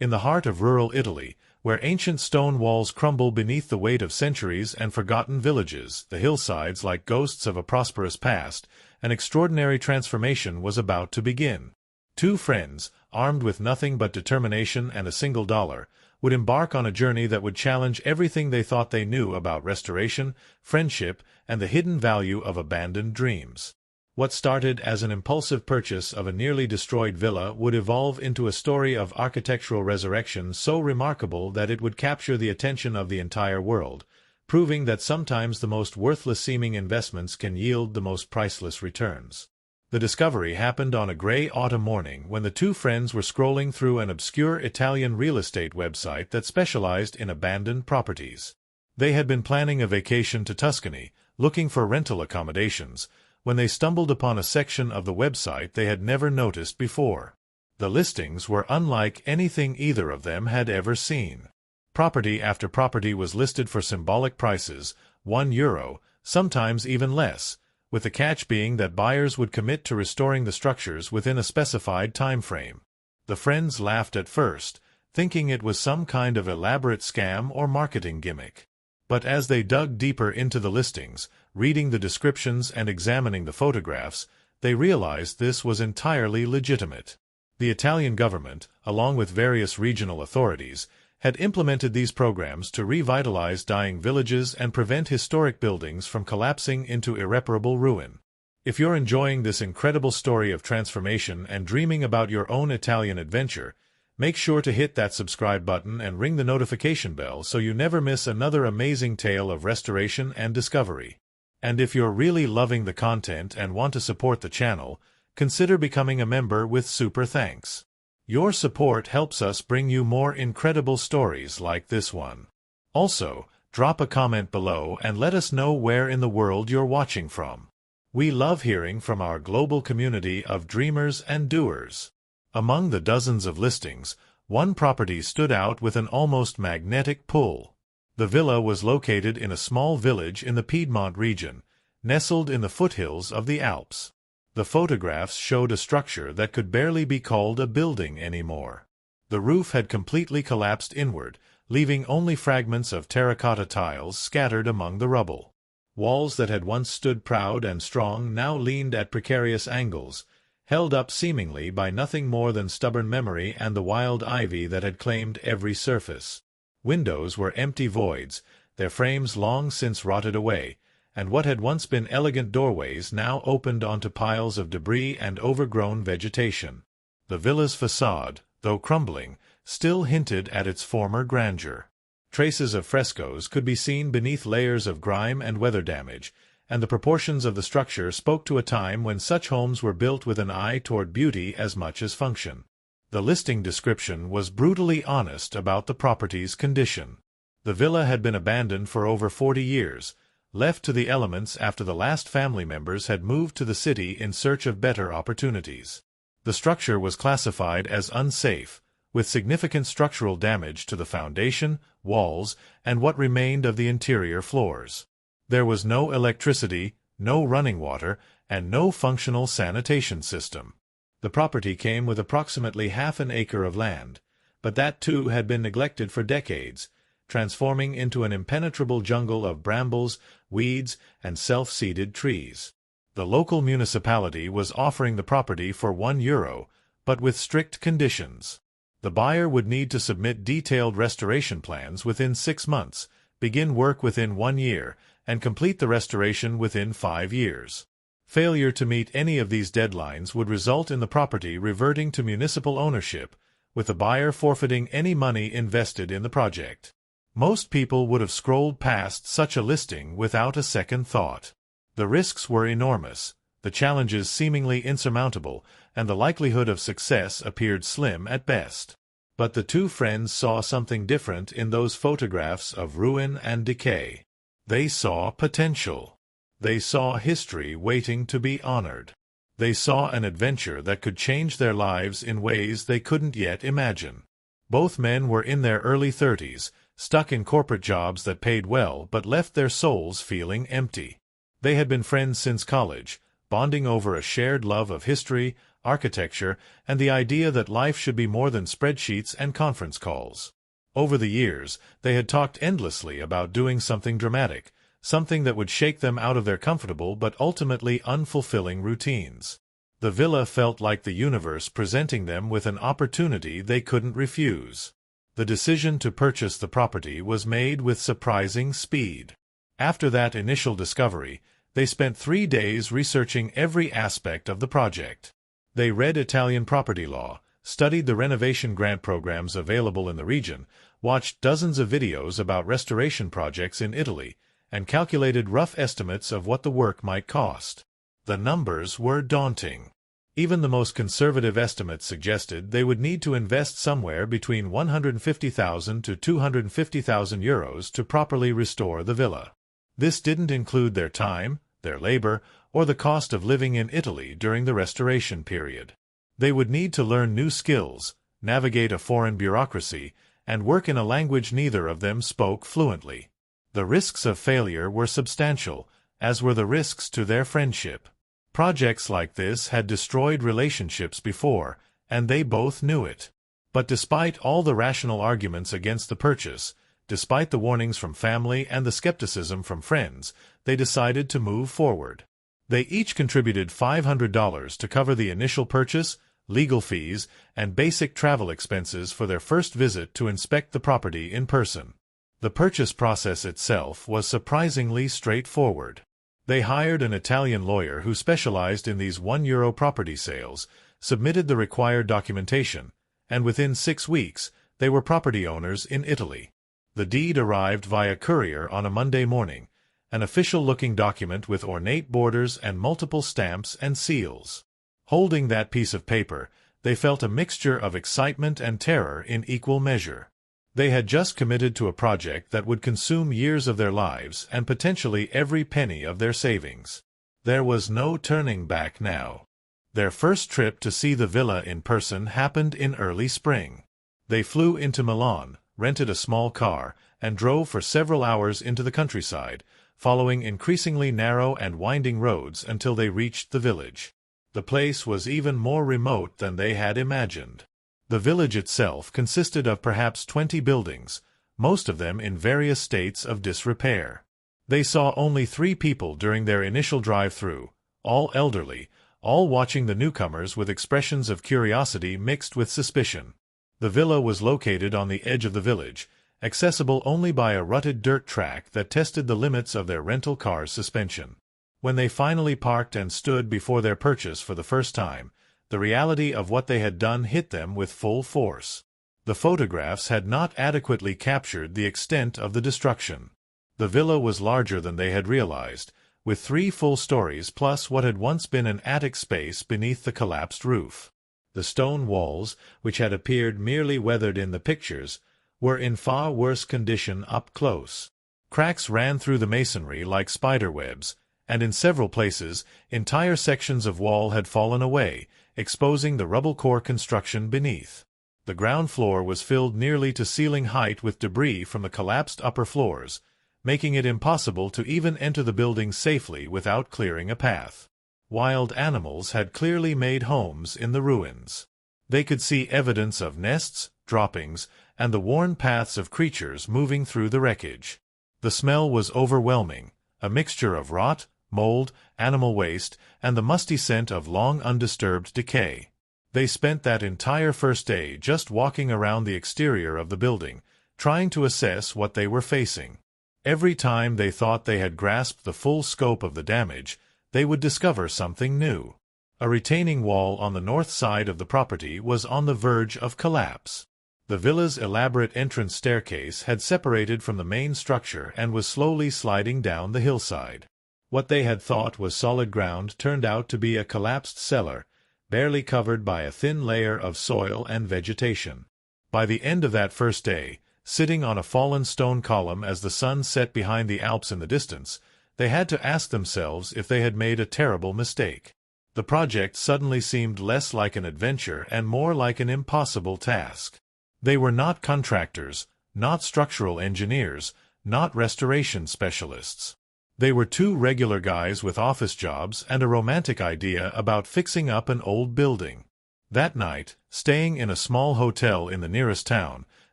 In the heart of rural Italy, where ancient stone walls crumble beneath the weight of centuries and forgotten villages, the hillsides like ghosts of a prosperous past, an extraordinary transformation was about to begin. Two friends, armed with nothing but determination and a single dollar, would embark on a journey that would challenge everything they thought they knew about restoration, friendship, and the hidden value of abandoned dreams. What started as an impulsive purchase of a nearly destroyed villa would evolve into a story of architectural resurrection so remarkable that it would capture the attention of the entire world, proving that sometimes the most worthless-seeming investments can yield the most priceless returns. The discovery happened on a gray autumn morning when the two friends were scrolling through an obscure Italian real estate website that specialized in abandoned properties. They had been planning a vacation to Tuscany, looking for rental accommodations, when they stumbled upon a section of the website they had never noticed before. The listings were unlike anything either of them had ever seen. Property after property was listed for symbolic prices, €1, sometimes even less, with the catch being that buyers would commit to restoring the structures within a specified time frame. The friends laughed at first, thinking it was some kind of elaborate scam or marketing gimmick. But as they dug deeper into the listings, reading the descriptions and examining the photographs, they realized this was entirely legitimate. The Italian government, along with various regional authorities, had implemented these programs to revitalize dying villages and prevent historic buildings from collapsing into irreparable ruin. If you're enjoying this incredible story of transformation and dreaming about your own Italian adventure, make sure to hit that subscribe button and ring the notification bell so you never miss another amazing tale of restoration and discovery. And if you're really loving the content and want to support the channel, consider becoming a member with super thanks. Your support helps us bring you more incredible stories like this one. Also, drop a comment below and let us know where in the world you're watching from. We love hearing from our global community of dreamers and doers. Among the dozens of listings, one property stood out with an almost magnetic pull. The villa was located in a small village in the Piedmont region, nestled in the foothills of the Alps. The photographs showed a structure that could barely be called a building anymore. The roof had completely collapsed inward, leaving only fragments of terracotta tiles scattered among the rubble. Walls that had once stood proud and strong now leaned at precarious angles, held up seemingly by nothing more than stubborn memory and the wild ivy that had claimed every surface. Windows were empty voids, their frames long since rotted away, and what had once been elegant doorways now opened onto piles of debris and overgrown vegetation. The villa's facade, though crumbling, still hinted at its former grandeur. Traces of frescoes could be seen beneath layers of grime and weather damage, and the proportions of the structure spoke to a time when such homes were built with an eye toward beauty as much as function. The listing description was brutally honest about the property's condition. The villa had been abandoned for over 40 years, left to the elements after the last family members had moved to the city in search of better opportunities. The structure was classified as unsafe, with significant structural damage to the foundation, walls, and what remained of the interior floors. There was no electricity, no running water, and no functional sanitation system. The property came with approximately half an acre of land, but that too had been neglected for decades, transforming into an impenetrable jungle of brambles, weeds, and self-seeded trees. The local municipality was offering the property for €1, but with strict conditions. The buyer would need to submit detailed restoration plans within 6 months, begin work within 1 year, and complete the restoration within 5 years. Failure to meet any of these deadlines would result in the property reverting to municipal ownership, with the buyer forfeiting any money invested in the project. Most people would have scrolled past such a listing without a second thought. The risks were enormous, the challenges seemingly insurmountable, and the likelihood of success appeared slim at best. But the two friends saw something different in those photographs of ruin and decay. They saw potential. They saw history waiting to be honored. They saw an adventure that could change their lives in ways they couldn't yet imagine. Both men were in their early 30s, stuck in corporate jobs that paid well but left their souls feeling empty. They had been friends since college, bonding over a shared love of history, architecture, and the idea that life should be more than spreadsheets and conference calls. Over the years, they had talked endlessly about doing something dramatic, something that would shake them out of their comfortable but ultimately unfulfilling routines. The villa felt like the universe presenting them with an opportunity they couldn't refuse. The decision to purchase the property was made with surprising speed. After that initial discovery, they spent 3 days researching every aspect of the project. They read Italian property law, studied the renovation grant programs available in the region, watched dozens of videos about restoration projects in Italy, and calculated rough estimates of what the work might cost. The numbers were daunting. Even the most conservative estimates suggested they would need to invest somewhere between €150,000 to €250,000 to properly restore the villa. This didn't include their time, their labor, or the cost of living in Italy during the restoration period. They would need to learn new skills, navigate a foreign bureaucracy, and work in a language neither of them spoke fluently. The risks of failure were substantial, as were the risks to their friendship. Projects like this had destroyed relationships before, and they both knew it. But despite all the rational arguments against the purchase, despite the warnings from family and the skepticism from friends, they decided to move forward. They each contributed $500 to cover the initial purchase, legal fees, and basic travel expenses for their first visit to inspect the property in person. The purchase process itself was surprisingly straightforward. They hired an Italian lawyer who specialized in these €1 property sales, submitted the required documentation, and within 6 weeks, they were property owners in Italy. The deed arrived via courier on a Monday morning, an official-looking document with ornate borders and multiple stamps and seals. Holding that piece of paper, they felt a mixture of excitement and terror in equal measure. They had just committed to a project that would consume years of their lives and potentially every penny of their savings. There was no turning back now. Their first trip to see the villa in person happened in early spring. They flew into Milan, rented a small car, and drove for several hours into the countryside, following increasingly narrow and winding roads until they reached the village. The place was even more remote than they had imagined. The village itself consisted of perhaps 20 buildings, most of them in various states of disrepair. They saw only 3 people during their initial drive-through, all elderly, all watching the newcomers with expressions of curiosity mixed with suspicion. The villa was located on the edge of the village, accessible only by a rutted dirt track that tested the limits of their rental car's suspension. When they finally parked and stood before their purchase for the first time, the reality of what they had done hit them with full force. The photographs had not adequately captured the extent of the destruction. The villa was larger than they had realized, with 3 full stories plus what had once been an attic space beneath the collapsed roof. The stone walls, which had appeared merely weathered in the pictures, were in far worse condition up close. Cracks ran through the masonry like spider webs, and in several places, entire sections of wall had fallen away, exposing the rubble core construction beneath. The ground floor was filled nearly to ceiling height with debris from the collapsed upper floors, making it impossible to even enter the building safely without clearing a path. Wild animals had clearly made homes in the ruins. They could see evidence of nests, droppings, and the worn paths of creatures moving through the wreckage. The smell was overwhelming, a mixture of rot, mold, animal waste, and the musty scent of long undisturbed decay. They spent that entire first day just walking around the exterior of the building, trying to assess what they were facing. Every time they thought they had grasped the full scope of the damage, they would discover something new. A retaining wall on the north side of the property was on the verge of collapse. The villa's elaborate entrance staircase had separated from the main structure and was slowly sliding down the hillside. What they had thought was solid ground turned out to be a collapsed cellar, barely covered by a thin layer of soil and vegetation. By the end of that first day, sitting on a fallen stone column as the sun set behind the Alps in the distance, they had to ask themselves if they had made a terrible mistake. The project suddenly seemed less like an adventure and more like an impossible task. They were not contractors, not structural engineers, not restoration specialists. They were two regular guys with office jobs and a romantic idea about fixing up an old building. That night, staying in a small hotel in the nearest town,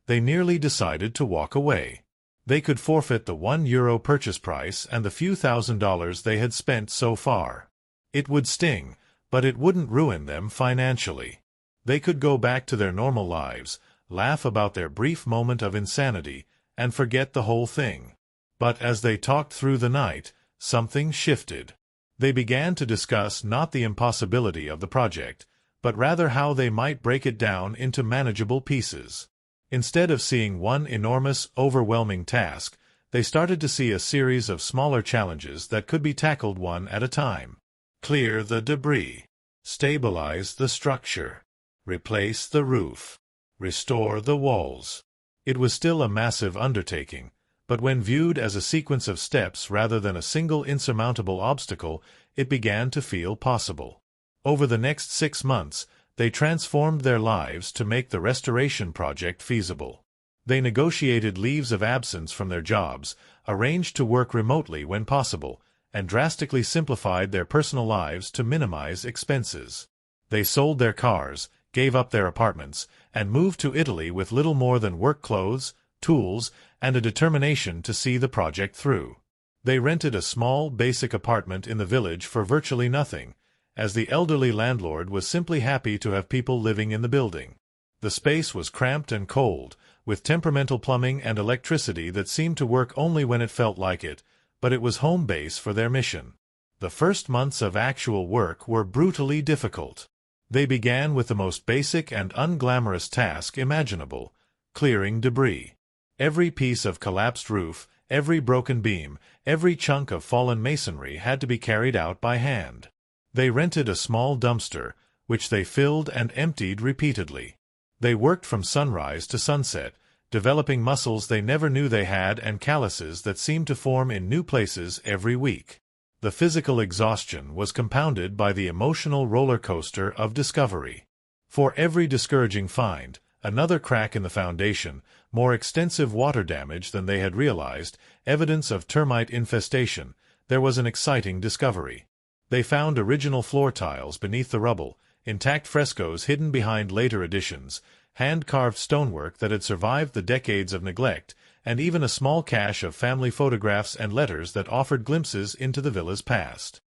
they nearly decided to walk away. They could forfeit the €1 purchase price and the few $1,000s they had spent so far. It would sting, but it wouldn't ruin them financially. They could go back to their normal lives, laugh about their brief moment of insanity, and forget the whole thing. But as they talked through the night, something shifted. They began to discuss not the impossibility of the project, but rather how they might break it down into manageable pieces. Instead of seeing one enormous, overwhelming task, they started to see a series of smaller challenges that could be tackled one at a time. Clear the debris. Stabilize the structure. Replace the roof. Restore the walls. It was still a massive undertaking, but when viewed as a sequence of steps rather than a single insurmountable obstacle, it began to feel possible. Over the next 6 months, they transformed their lives to make the restoration project feasible. They negotiated leaves of absence from their jobs, arranged to work remotely when possible, and drastically simplified their personal lives to minimize expenses. They sold their cars, gave up their apartments, and moved to Italy with little more than work clothes, tools, and a determination to see the project through. They rented a small, basic apartment in the village for virtually nothing, as the elderly landlord was simply happy to have people living in the building. The space was cramped and cold, with temperamental plumbing and electricity that seemed to work only when it felt like it, but it was home base for their mission. The first months of actual work were brutally difficult. They began with the most basic and unglamorous task imaginable: clearing debris. Every piece of collapsed roof, every broken beam, every chunk of fallen masonry had to be carried out by hand. They rented a small dumpster, which they filled and emptied repeatedly. They worked from sunrise to sunset, developing muscles they never knew they had and calluses that seemed to form in new places every week. The physical exhaustion was compounded by the emotional roller coaster of discovery. For every discouraging find, another crack in the foundation, more extensive water damage than they had realized, evidence of termite infestation, there was an exciting discovery. They found original floor tiles beneath the rubble, intact frescoes hidden behind later additions, hand-carved stonework that had survived the decades of neglect, and even a small cache of family photographs and letters that offered glimpses into the villa's past.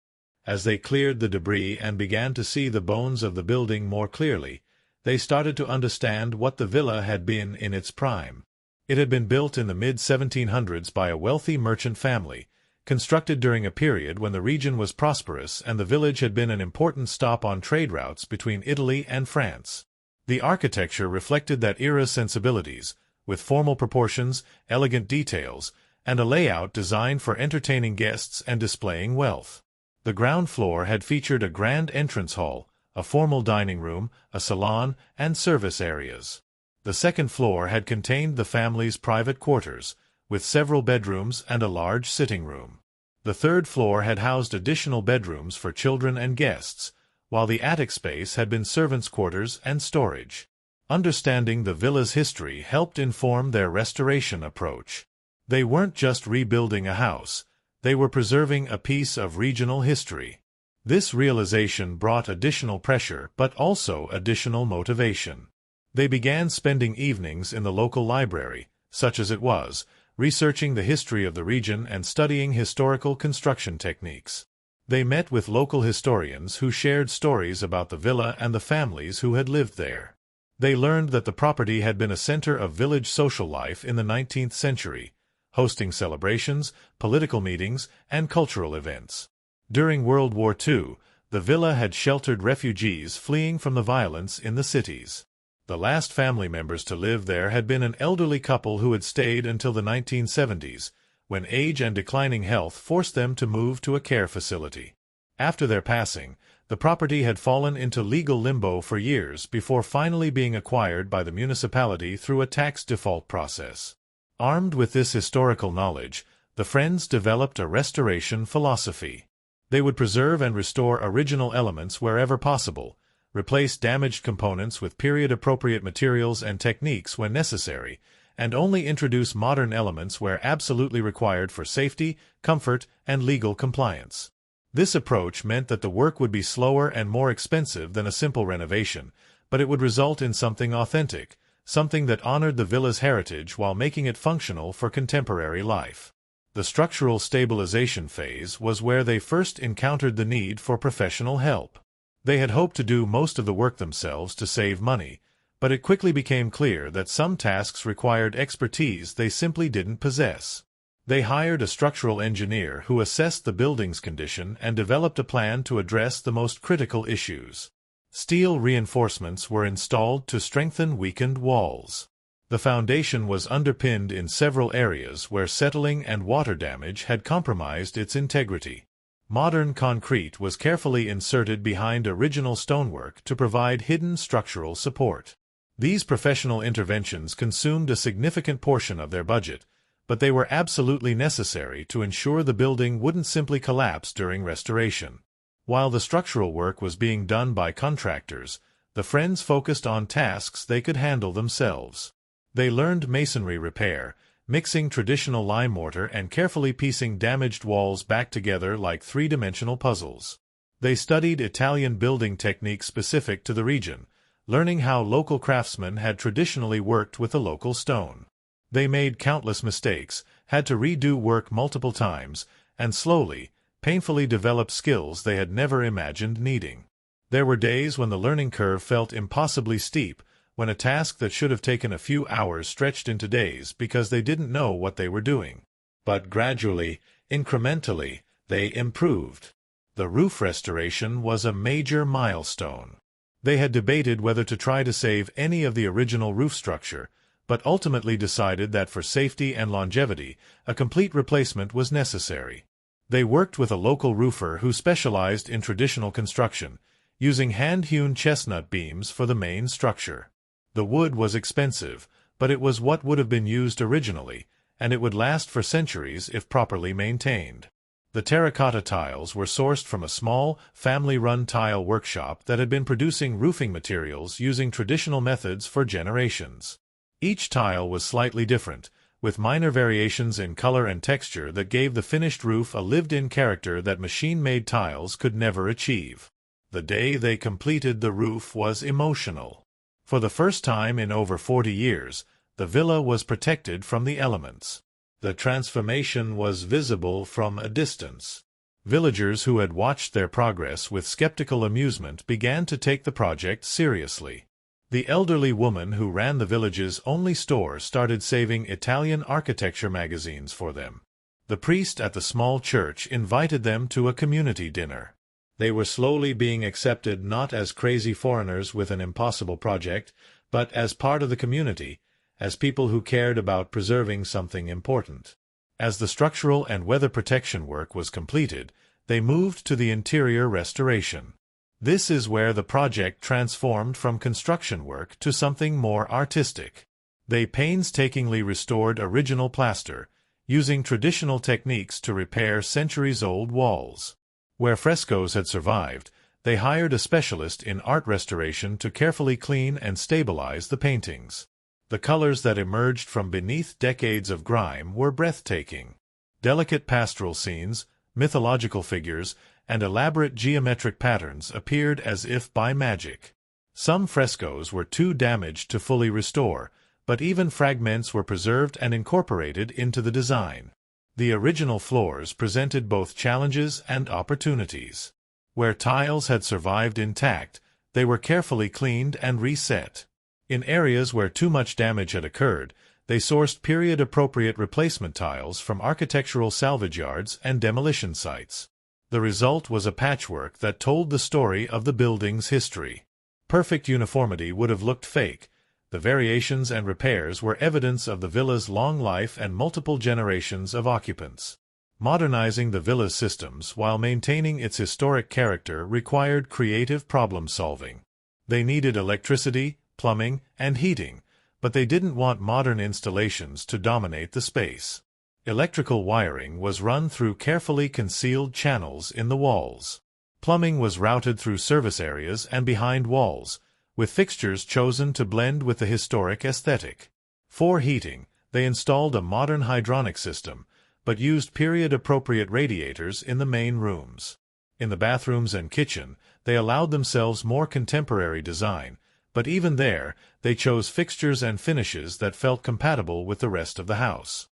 As they cleared the debris and began to see the bones of the building more clearly, they started to understand what the villa had been in its prime. It had been built in the mid-1700s by a wealthy merchant family, constructed during a period when the region was prosperous and the village had been an important stop on trade routes between Italy and France. The architecture reflected that era's sensibilities, with formal proportions, elegant details, and a layout designed for entertaining guests and displaying wealth. The ground floor had featured a grand entrance hall, a formal dining room, a salon, and service areas. The second floor had contained the family's private quarters, with several bedrooms and a large sitting room. The third floor had housed additional bedrooms for children and guests, while the attic space had been servants' quarters and storage. Understanding the villa's history helped inform their restoration approach. They weren't just rebuilding a house, they were preserving a piece of regional history. This realization brought additional pressure but also additional motivation. They began spending evenings in the local library, such as it was, researching the history of the region and studying historical construction techniques. They met with local historians who shared stories about the villa and the families who had lived there. They learned that the property had been a center of village social life in the 19th century, hosting celebrations, political meetings, and cultural events. During World War II, the villa had sheltered refugees fleeing from the violence in the cities. The last family members to live there had been an elderly couple who had stayed until the 1970s, when age and declining health forced them to move to a care facility. After their passing, the property had fallen into legal limbo for years before finally being acquired by the municipality through a tax default process. Armed with this historical knowledge, the friends developed a restoration philosophy. They would preserve and restore original elements wherever possible, replace damaged components with period-appropriate materials and techniques when necessary, and only introduce modern elements where absolutely required for safety, comfort, and legal compliance. This approach meant that the work would be slower and more expensive than a simple renovation, but it would result in something authentic, something that honored the villa's heritage while making it functional for contemporary life. The structural stabilization phase was where they first encountered the need for professional help. They had hoped to do most of the work themselves to save money, but it quickly became clear that some tasks required expertise they simply didn't possess. They hired a structural engineer who assessed the building's condition and developed a plan to address the most critical issues. Steel reinforcements were installed to strengthen weakened walls. The foundation was underpinned in several areas where settling and water damage had compromised its integrity. Modern concrete was carefully inserted behind original stonework to provide hidden structural support. These professional interventions consumed a significant portion of their budget, but they were absolutely necessary to ensure the building wouldn't simply collapse during restoration. While the structural work was being done by contractors, the friends focused on tasks they could handle themselves. They learned masonry repair, mixing traditional lime mortar and carefully piecing damaged walls back together like three-dimensional puzzles. They studied Italian building techniques specific to the region, learning how local craftsmen had traditionally worked with the local stone. They made countless mistakes, had to redo work multiple times, and slowly, painfully developed skills they had never imagined needing. There were days when the learning curve felt impossibly steep, when a task that should have taken a few hours stretched into days because they didn't know what they were doing. But gradually, incrementally, they improved. The roof restoration was a major milestone. They had debated whether to try to save any of the original roof structure, but ultimately decided that for safety and longevity, a complete replacement was necessary. They worked with a local roofer who specialized in traditional construction, using hand-hewn chestnut beams for the main structure. The wood was expensive, but it was what would have been used originally, and it would last for centuries if properly maintained. The terracotta tiles were sourced from a small, family-run tile workshop that had been producing roofing materials using traditional methods for generations. Each tile was slightly different, with minor variations in color and texture that gave the finished roof a lived-in character that machine-made tiles could never achieve. The day they completed the roof was emotional. For the first time in over 40 years, the villa was protected from the elements. The transformation was visible from a distance. Villagers who had watched their progress with skeptical amusement began to take the project seriously. The elderly woman who ran the village's only store started saving Italian architecture magazines for them. The priest at the small church invited them to a community dinner. They were slowly being accepted not as crazy foreigners with an impossible project, but as part of the community, as people who cared about preserving something important. As the structural and weather protection work was completed, they moved to the interior restoration. This is where the project transformed from construction work to something more artistic. They painstakingly restored original plaster, using traditional techniques to repair centuries-old walls. Where frescoes had survived, they hired a specialist in art restoration to carefully clean and stabilize the paintings. The colors that emerged from beneath decades of grime were breathtaking. Delicate pastoral scenes, mythological figures, and elaborate geometric patterns appeared as if by magic. Some frescoes were too damaged to fully restore, but even fragments were preserved and incorporated into the design. The original floors presented both challenges and opportunities. Where tiles had survived intact, they were carefully cleaned and reset. In areas where too much damage had occurred, they sourced period-appropriate replacement tiles from architectural salvage yards and demolition sites. The result was a patchwork that told the story of the building's history. Perfect uniformity would have looked fake. The variations and repairs were evidence of the villa's long life and multiple generations of occupants. Modernizing the villa's systems while maintaining its historic character required creative problem-solving. They needed electricity, plumbing, and heating, but they didn't want modern installations to dominate the space. Electrical wiring was run through carefully concealed channels in the walls. Plumbing was routed through service areas and behind walls, with fixtures chosen to blend with the historic aesthetic. For heating, they installed a modern hydronic system, but used period-appropriate radiators in the main rooms. In the bathrooms and kitchen, they allowed themselves more contemporary design, but even there, they chose fixtures and finishes that felt compatible with the rest of the house.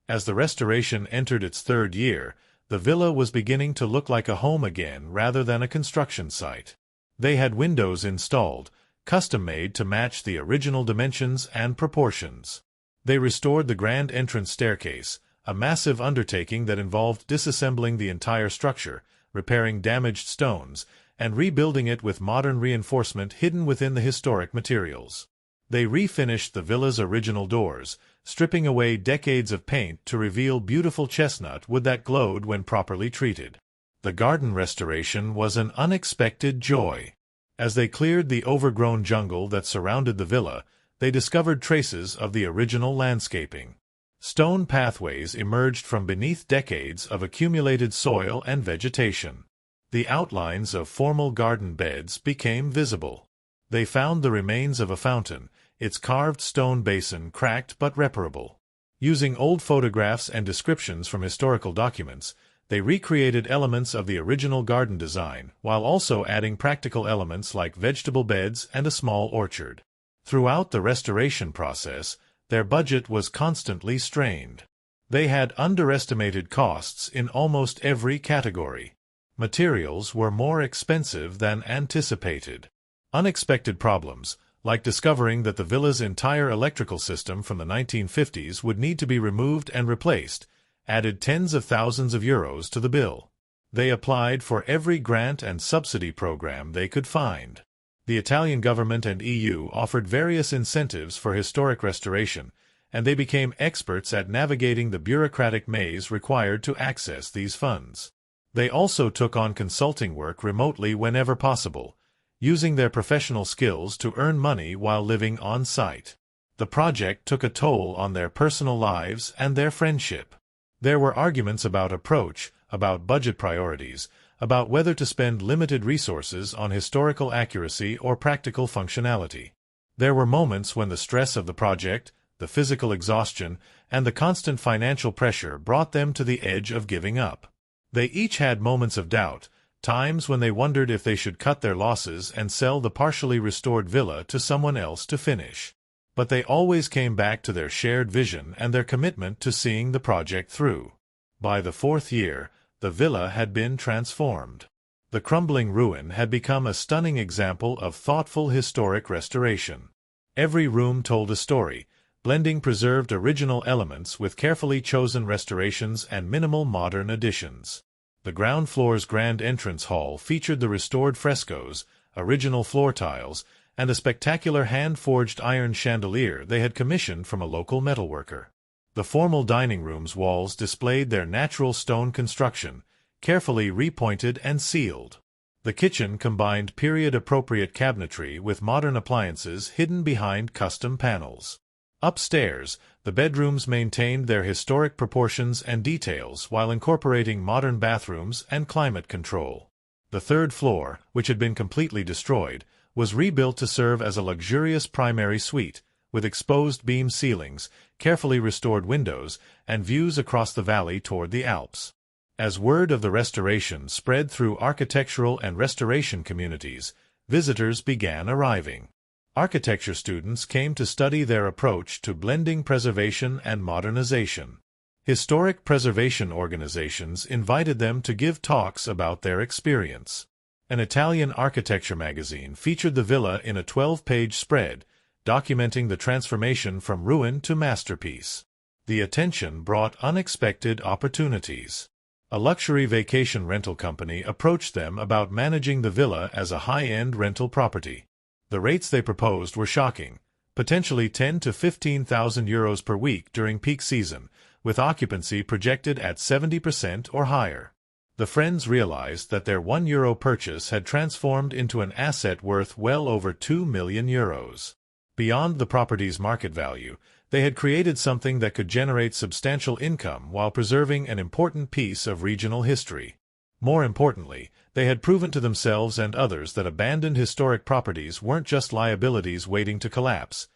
As the restoration entered its third year, the villa was beginning to look like a home again rather than a construction site. They had windows installed, custom-made to match the original dimensions and proportions. They restored the grand entrance staircase, a massive undertaking that involved disassembling the entire structure, repairing damaged stones, and rebuilding it with modern reinforcement hidden within the historic materials. They refinished the villa's original doors, stripping away decades of paint to reveal beautiful chestnut wood that glowed when properly treated. The garden restoration was an unexpected joy. As they cleared the overgrown jungle that surrounded the villa, they discovered traces of the original landscaping. Stone pathways emerged from beneath decades of accumulated soil and vegetation. The outlines of formal garden beds became visible. They found the remains of a fountain, its carved stone basin cracked but reparable. Using old photographs and descriptions from historical documents, they recreated elements of the original garden design, while also adding practical elements like vegetable beds and a small orchard. Throughout the restoration process, their budget was constantly strained. They had underestimated costs in almost every category. Materials were more expensive than anticipated. Unexpected problems, like discovering that the villa's entire electrical system from the 1950s would need to be removed and replaced, added tens of thousands of euros to the bill. They applied for every grant and subsidy program they could find. The Italian government and EU offered various incentives for historic restoration, and they became experts at navigating the bureaucratic maze required to access these funds. They also took on consulting work remotely whenever possible, using their professional skills to earn money while living on site. The project took a toll on their personal lives and their friendship. There were arguments about approach, about budget priorities, about whether to spend limited resources on historical accuracy or practical functionality. There were moments when the stress of the project, the physical exhaustion, and the constant financial pressure brought them to the edge of giving up. They each had moments of doubt, times when they wondered if they should cut their losses and sell the partially restored villa to someone else to finish. But they always came back to their shared vision and their commitment to seeing the project through. By the fourth year, the villa had been transformed. The crumbling ruin had become a stunning example of thoughtful historic restoration. Every room told a story, blending preserved original elements with carefully chosen restorations and minimal modern additions. The ground floor's grand entrance hall featured the restored frescoes, original floor tiles, and a spectacular hand-forged iron chandelier they had commissioned from a local metalworker. The formal dining room's walls displayed their natural stone construction, carefully repointed and sealed. The kitchen combined period-appropriate cabinetry with modern appliances hidden behind custom panels. Upstairs, the bedrooms maintained their historic proportions and details while incorporating modern bathrooms and climate control. The third floor, which had been completely destroyed, was rebuilt to serve as a luxurious primary suite, with exposed beam ceilings, carefully restored windows, and views across the valley toward the Alps. As word of the restoration spread through architectural and restoration communities, visitors began arriving. Architecture students came to study their approach to blending preservation and modernization. Historic preservation organizations invited them to give talks about their experience. An Italian architecture magazine featured the villa in a 12-page spread, documenting the transformation from ruin to masterpiece. The attention brought unexpected opportunities. A luxury vacation rental company approached them about managing the villa as a high-end rental property. The rates they proposed were shocking, potentially 10,000 to 15,000 euros per week during peak season, with occupancy projected at 70% or higher. The friends realized that their €1 purchase had transformed into an asset worth well over 2 million euros. Beyond the property's market value, they had created something that could generate substantial income while preserving an important piece of regional history. More importantly, they had proven to themselves and others that abandoned historic properties weren't just liabilities waiting to collapse.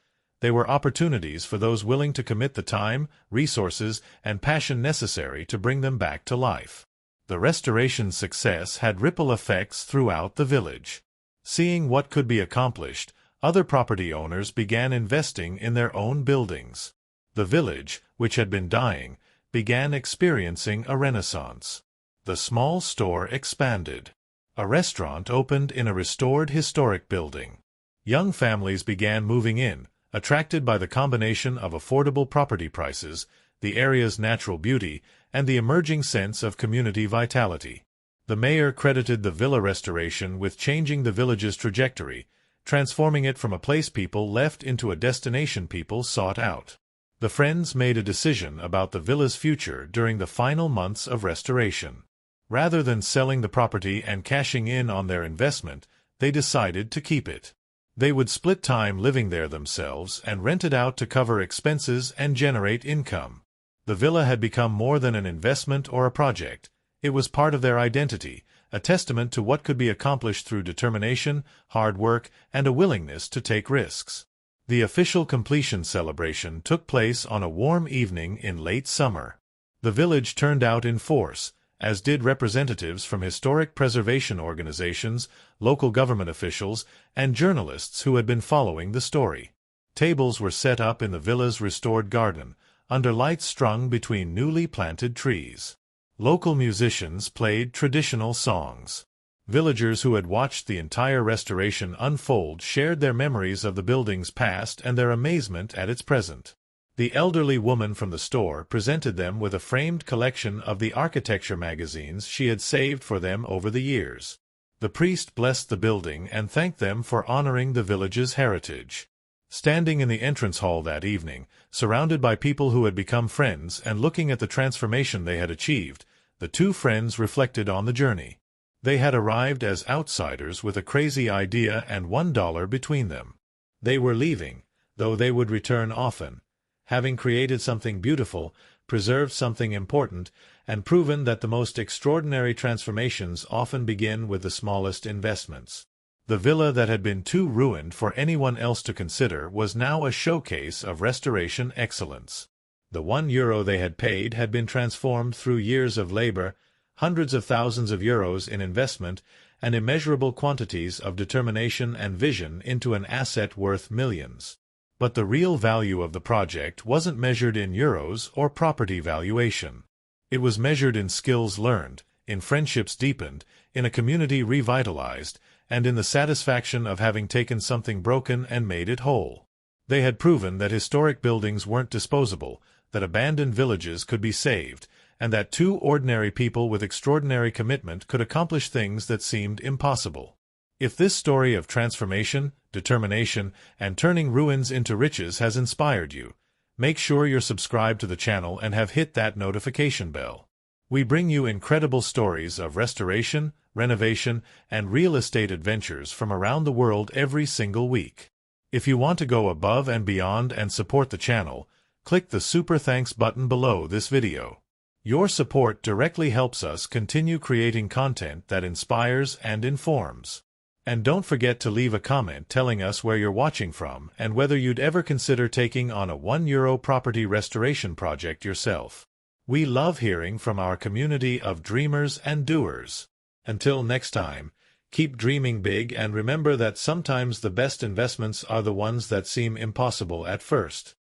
They were opportunities for those willing to commit the time, resources, and passion necessary to bring them back to life. The restoration's success had ripple effects throughout the village. Seeing what could be accomplished, other property owners began investing in their own buildings. The village, which had been dying, began experiencing a renaissance. The small store expanded. A restaurant opened in a restored historic building. Young families began moving in, attracted by the combination of affordable property prices, the area's natural beauty, and the emerging sense of community vitality. The mayor credited the villa restoration with changing the village's trajectory, transforming it from a place people left into a destination people sought out. The friends made a decision about the villa's future during the final months of restoration. Rather than selling the property and cashing in on their investment, they decided to keep it. They would split time living there themselves and rent it out to cover expenses and generate income. The villa had become more than an investment or a project. It was part of their identity, a testament to what could be accomplished through determination, hard work, and a willingness to take risks. The official completion celebration took place on a warm evening in late summer. The village turned out in force, as did representatives from historic preservation organizations, local government officials, and journalists who had been following the story. Tables were set up in the villa's restored garden, under lights strung between newly planted trees. Local musicians played traditional songs. Villagers who had watched the entire restoration unfold shared their memories of the building's past and their amazement at its present. The elderly woman from the store presented them with a framed collection of the architecture magazines she had saved for them over the years. The priest blessed the building and thanked them for honoring the village's heritage. Standing in the entrance hall that evening, surrounded by people who had become friends and looking at the transformation they had achieved, the two friends reflected on the journey. They had arrived as outsiders with a crazy idea and $1 between them. They were leaving, though they would return often, having created something beautiful, preserved something important, and proven that the most extraordinary transformations often begin with the smallest investments. The villa that had been too ruined for anyone else to consider was now a showcase of restoration excellence. The €1 they had paid had been transformed through years of labor, hundreds of thousands of euros in investment, and immeasurable quantities of determination and vision into an asset worth millions. But the real value of the project wasn't measured in euros or property valuation. It was measured in skills learned, in friendships deepened, in a community revitalized, and in the satisfaction of having taken something broken and made it whole. They had proven that historic buildings weren't disposable, that abandoned villages could be saved, and that two ordinary people with extraordinary commitment could accomplish things that seemed impossible. If this story of transformation, determination, and turning ruins into riches has inspired you, make sure you're subscribed to the channel and have hit that notification bell. We bring you incredible stories of restoration, renovation, and real estate adventures from around the world every single week. If you want to go above and beyond and support the channel, click the Super Thanks button below this video. Your support directly helps us continue creating content that inspires and informs. And don't forget to leave a comment telling us where you're watching from and whether you'd ever consider taking on a €1 property restoration project yourself. We love hearing from our community of dreamers and doers. Until next time, keep dreaming big and remember that sometimes the best investments are the ones that seem impossible at first.